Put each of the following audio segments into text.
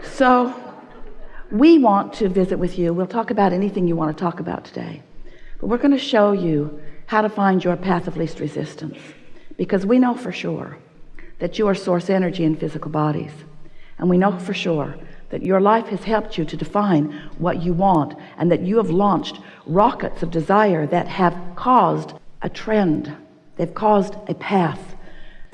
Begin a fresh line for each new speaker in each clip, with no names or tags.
So we want to visit with you. We'll talk about anything you want to talk about today. But we're going to show you how to find your path of least resistance. Because we know for sure that you are source energy in physical bodies. And we know for sure that your life has helped you to define what you want, and that you have launched rockets of desire that have caused a trend. They've caused a path.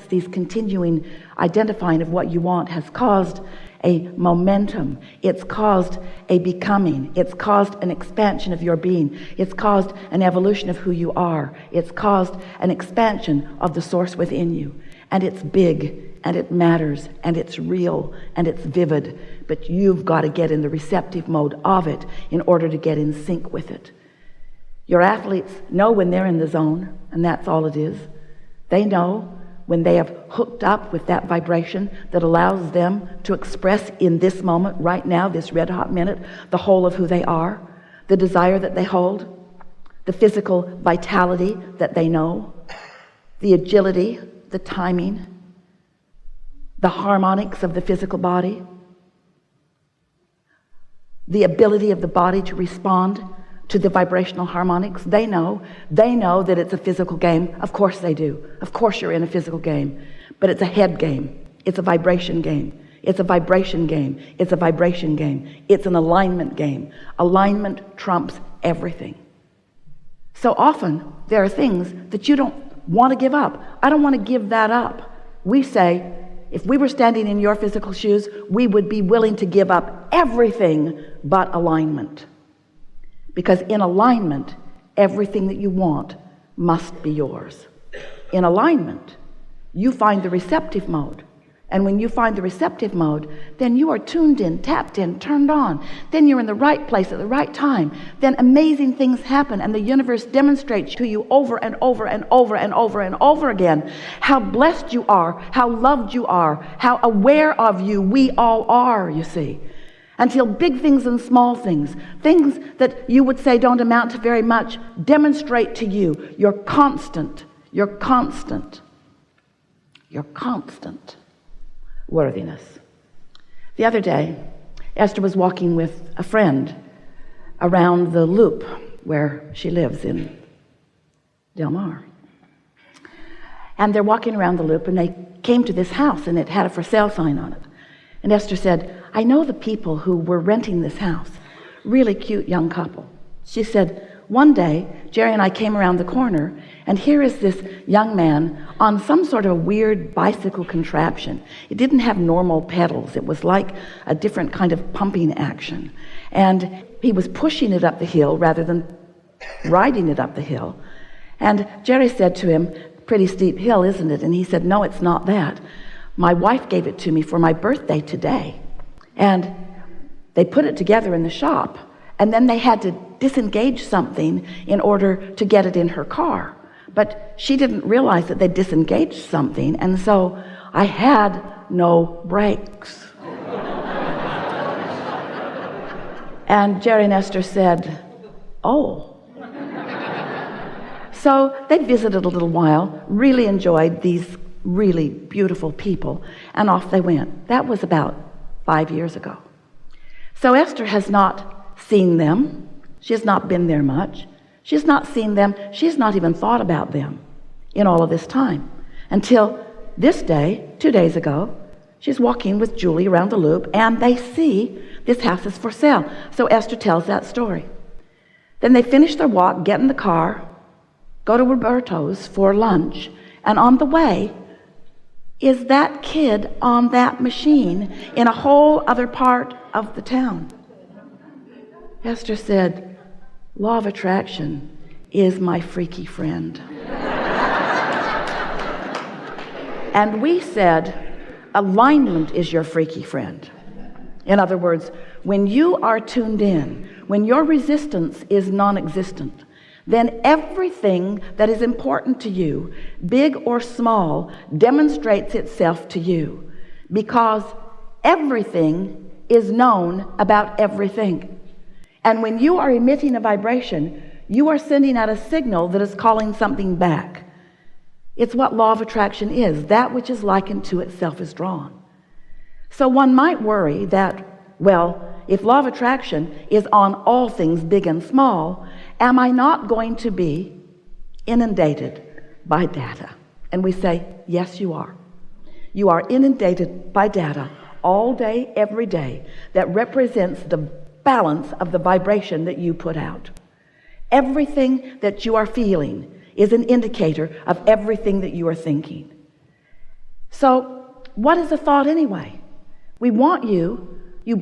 These continuing identifying of what you want has caused a momentum. It's caused a becoming. It's caused an expansion of your being. It's caused an evolution of who you are. It's caused an expansion of the source within you. And it's big, and it matters, and it's real, and it's vivid. But you've got to get in the receptive mode of it in order to get in sync with it. Your athletes know when they're in the zone, and that's all it is. They know when they have hooked up with that vibration that allows them to express in this moment, right now, this red hot minute, the whole of who they are, the desire that they hold, the physical vitality that they know, the agility, the timing, the harmonics of the physical body, the ability of the body to respond to the vibrational harmonics. They know that it's a physical game. Of course they do. Of course you're in a physical game, but it's a head game. It's a vibration game. It's a vibration game. It's a vibration game. It's an alignment game. Alignment trumps everything. So often there are things that you don't want to give up. I don't want to give that up. We say, if we were standing in your physical shoes, we would be willing to give up everything but alignment. Because in alignment, everything that you want must be yours. In alignment, you find the receptive mode. And when you find the receptive mode, then you are tuned in, tapped in, turned on. Then you're in the right place at the right time. Then amazing things happen, and the universe demonstrates to you over and over and over and over and over again how blessed you are, how loved you are, how aware of you we all are, you see. Until big things and small things that you would say don't amount to very much, demonstrate to you your constant worthiness. The other day, Esther was walking with a friend around the loop where she lives in Del Mar. And they're walking around the loop, and they came to this house, and it had a for sale sign on it. And Esther said, I know the people who were renting this house. Really cute young couple. She said, one day, Jerry and I came around the corner, and here is this young man on some sort of a weird bicycle contraption. It didn't have normal pedals. It was like a different kind of pumping action. And he was pushing it up the hill rather than riding it up the hill. And Jerry said to him, pretty steep hill, isn't it? And he said, no, it's not that. My wife gave it to me for my birthday today. And they put it together in the shop, and then they had to disengage something in order to get it in her car. But she didn't realize that they disengaged something, and so I had no brakes. And Jerry and Esther said, oh. So they visited a little while, really enjoyed these really beautiful people, and off they went. That was about 5 years ago. So Esther has not seen them. She has not been there much. She has not seen them. She has not even thought about them in all of this time. Until this day, 2 days ago, she's walking with Julie around the loop, and they see this house is for sale. So Esther tells that story. Then they finish their walk, get in the car, go to Roberto's for lunch, and on the way is that kid on that machine in a whole other part of the town. Esther said, law of attraction is my freaky friend. And we said, alignment is your freaky friend. In other words, when you are tuned in, when your resistance is non-existent, then everything that is important to you, big or small, demonstrates itself to you, because everything is known about everything. And when you are emitting a vibration, you are sending out a signal that is calling something back. It's what law of attraction is. That which is likened to itself is drawn. So one might worry that, well, if law of attraction is on all things big and small, am I not going to be inundated by data? And we say, yes, you are. You are inundated by data all day, every day, that represents the balance of the vibration that you put out. Everything that you are feeling is an indicator of everything that you are thinking. So what is a thought anyway? We want you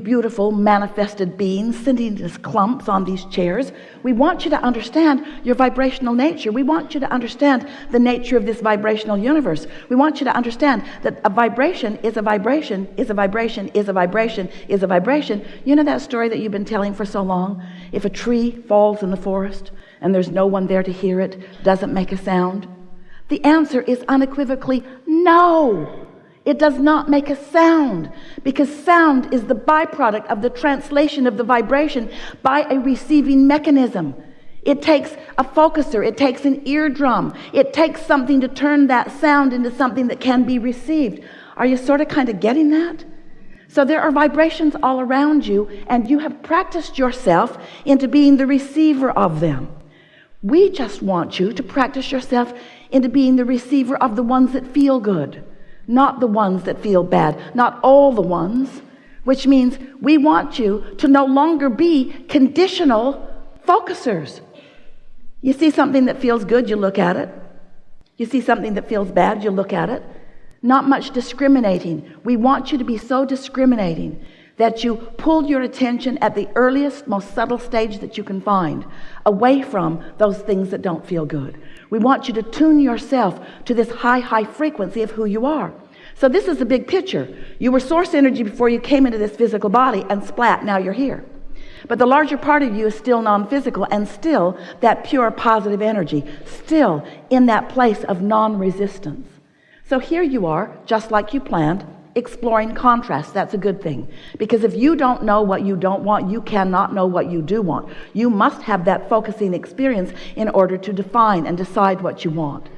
beautiful manifested beings sitting as clumps on these chairs. We want you to understand your vibrational nature. We want you to understand the nature of this vibrational universe. We want you to understand that a vibration is a vibration, is a vibration, is a vibration, is a vibration. You know that story that you've been telling for so long? If a tree falls in the forest and there's no one there to hear it, doesn't make a sound? The answer is unequivocally no. It does not make a sound, because sound is the byproduct of the translation of the vibration by a receiving mechanism. It takes a focuser, it takes an eardrum, it takes something to turn that sound into something that can be received. Are you sort of kind of getting that? So there are vibrations all around you, and you have practiced yourself into being the receiver of them. We just want you to practice yourself into being the receiver of the ones that feel good. Not the ones that feel bad, not all the ones, which means we want you to no longer be conditional focusers. You see something that feels good, you look at it. You see something that feels bad, you look at it. Not much discriminating. We want you to be so discriminating that you pull your attention at the earliest, most subtle stage that you can find, away from those things that don't feel good. We want you to tune yourself to this high frequency of who you are. So this is the big picture. You were source energy before you came into this physical body, and splat, now you're here. But the larger part of you is still non-physical, and still that pure positive energy, still in that place of non-resistance. So here you are, just like you planned, exploring contrast. That's a good thing, because if you don't know what you don't want, you cannot know what you do want. You must have that focusing experience in order to define and decide what you want.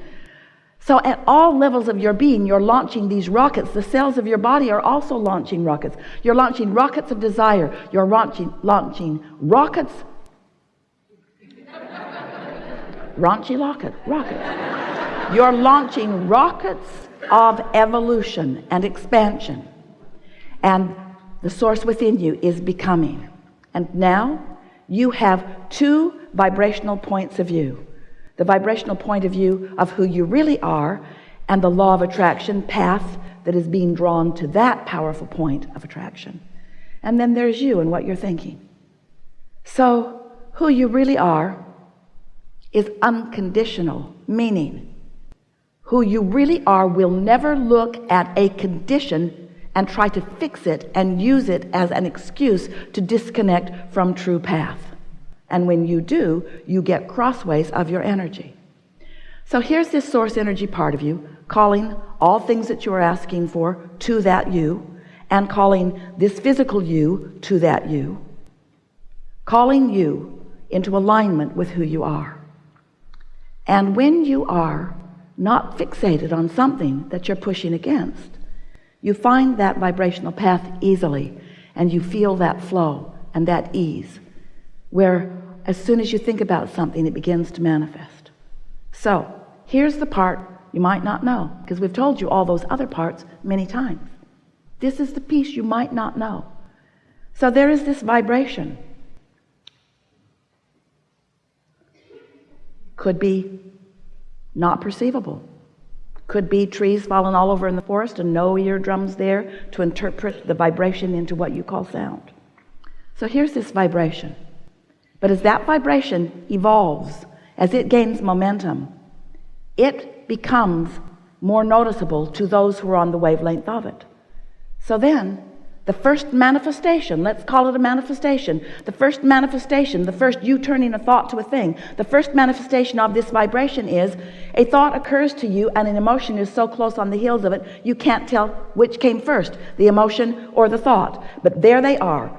So at all levels of your being, you're launching these rockets. The cells of your body are also launching rockets. You're launching rockets of desire. You're launching rockets. Rockets. You're launching rockets of evolution and expansion. And the source within you is becoming. And now you have two vibrational points of view. The vibrational point of view of who you really are, and the law of attraction path that is being drawn to that powerful point of attraction. And then there's you and what you're thinking. So who you really are is unconditional, meaning who you really are will never look at a condition and try to fix it and use it as an excuse to disconnect from true path. And when you do, you get crossways of your energy. So here's this source energy part of you, calling all things that you are asking for to that you, and calling this physical you to that you, calling you into alignment with who you are. And when you are not fixated on something that you're pushing against, you find that vibrational path easily, and you feel that flow and that ease, where as soon as you think about something, it begins to manifest. So here's the part you might not know, because we've told you all those other parts many times. This is the piece you might not know. So there is this vibration. Could be not perceivable. Could be trees falling all over in the forest and no eardrums there to interpret the vibration into what you call sound. So here's this vibration. But as that vibration evolves, as it gains momentum, it becomes more noticeable to those who are on the wavelength of it. So then, the first manifestation, let's call it a manifestation, the first you turning a thought to a thing, the first manifestation of this vibration is a thought occurs to you, and an emotion is so close on the heels of it, you can't tell which came first, the emotion or the thought. But there they are.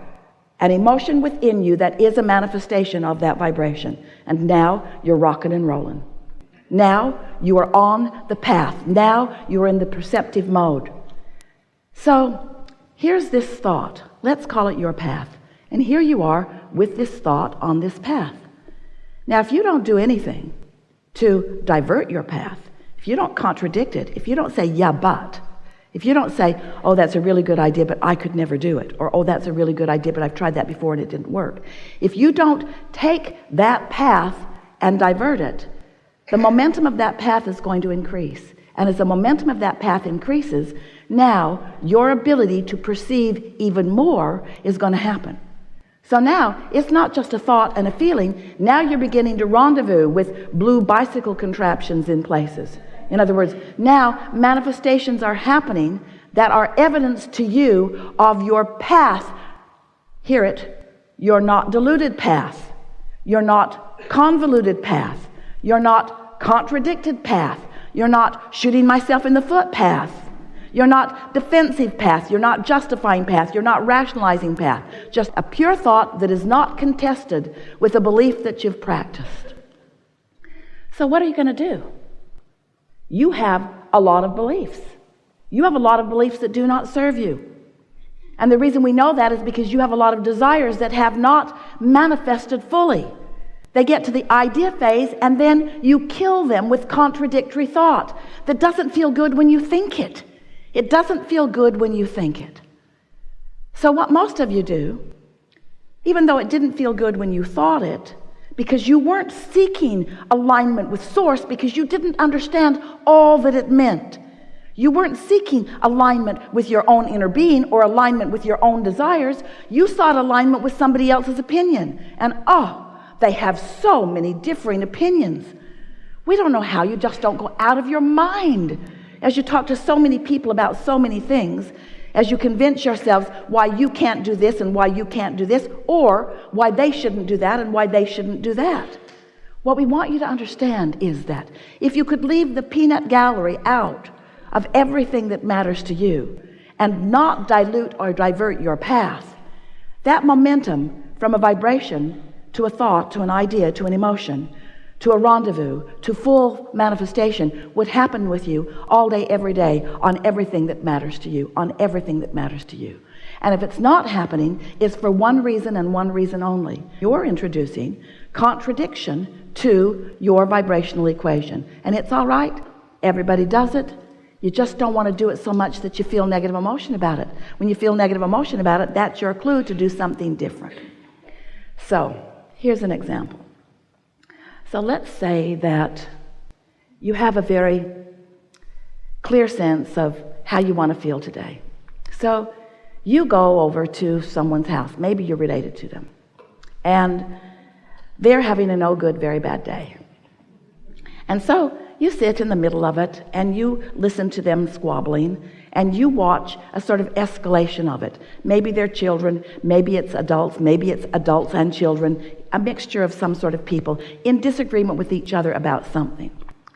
An emotion within you that is a manifestation of that vibration. And now you're rocking and rolling. Now you are on the path. Now you are in the perceptive mode. So here's this thought. Let's call it your path. And here you are with this thought on this path. Now, if you don't do anything to divert your path, if you don't contradict it, if you don't say, yeah, but, if you don't say, oh, that's a really good idea, but I could never do it, or, oh, that's a really good idea, but I've tried that before and it didn't work. If you don't take that path and divert it, the momentum of that path is going to increase. And as the momentum of that path increases, now your ability to perceive even more is going to happen. So now it's not just a thought and a feeling. Now you're beginning to rendezvous with blue bicycle contraptions in places. In other words, now manifestations are happening that are evidence to you of your path. Hear it. You're not diluted path. You're not convoluted path. You're not contradicted path. You're not shooting myself in the foot path. You're not defensive path. You're not justifying path. You're not rationalizing path. Just a pure thought that is not contested with a belief that you've practiced. So what are you going to do? You have a lot of beliefs. You have a lot of beliefs that do not serve you. And the reason we know that is because you have a lot of desires that have not manifested fully. They get to the idea phase and then you kill them with contradictory thought that doesn't feel good when you think it. It doesn't feel good when you think it. So what most of you do, even though it didn't feel good when you thought it, because you weren't seeking alignment with source, because you didn't understand all that it meant. You weren't seeking alignment with your own inner being or alignment with your own desires. You sought alignment with somebody else's opinion. And they have so many differing opinions. We don't know how. You just don't go out of your mind as you talk to so many people about so many things, as you convince yourselves why you can't do this and why you can't do this, or why they shouldn't do that and why they shouldn't do that. What we want you to understand is that if you could leave the peanut gallery out of everything that matters to you and not dilute or divert your path, that momentum from a vibration to a thought, to an idea, to an emotion, to a rendezvous, to full manifestation would happen with you all day, every day, on everything that matters to you, on everything that matters to you. And if it's not happening, it's for one reason and one reason only. You're introducing contradiction to your vibrational equation. And it's all right. Everybody does it. You just don't want to do it so much that you feel negative emotion about it. When you feel negative emotion about it, that's your clue to do something different. So, here's an example. So let's say that you have a very clear sense of how you want to feel today. So you go over to someone's house. Maybe you're related to them. And they're having a no good, very bad day. And so you sit in the middle of it and you listen to them squabbling and you watch a sort of escalation of it. Maybe they're children, maybe it's adults and children, a mixture of some sort of people in disagreement with each other about something.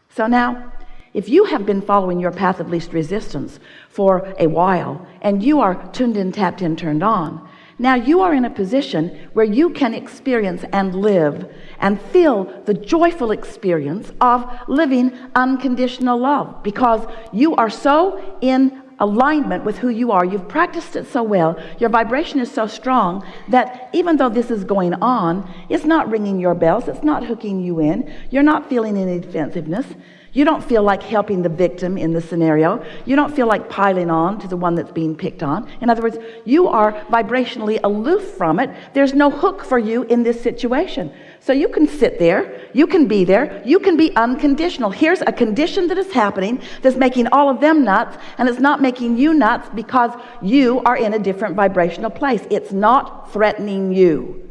So now, if you have been following your path of least resistance for a while and you are tuned in, tapped in, turned on, now you are in a position where you can experience and live and feel the joyful experience of living unconditional love, because you are so in alignment with who you are. You've practiced it so well. Your vibration is so strong that even though this is going on, it's not ringing your bells. It's not hooking you in. You're not feeling any defensiveness. You don't feel like helping the victim in the scenario. You don't feel like piling on to the one that's being picked on. In other words, you are vibrationally aloof from it. There's no hook for you in this situation. So you can sit there, you can be there, you can be unconditional. Here's a condition that is happening that's making all of them nuts, and it's not making you nuts because you are in a different vibrational place. It's not threatening you.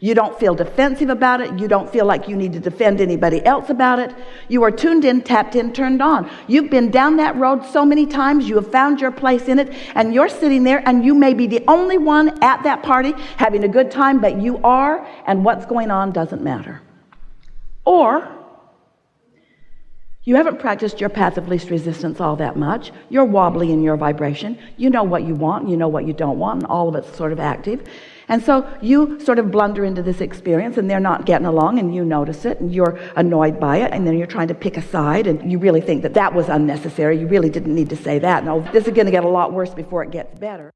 You don't feel defensive about it. You don't feel like you need to defend anybody else about it. You are tuned in, tapped in, turned on. You've been down that road so many times. You have found your place in it, and you're sitting there, and you may be the only one at that party having a good time, but you are, and what's going on doesn't matter. Or you haven't practiced your path of least resistance all that much. You're wobbly in your vibration. You know what you want, you know what you don't want, and all of it's sort of active. And so you sort of blunder into this experience and they're not getting along and you notice it and you're annoyed by it, and then you're trying to pick a side and you really think that was unnecessary. You really didn't need to say that. No, this is going to get a lot worse before it gets better.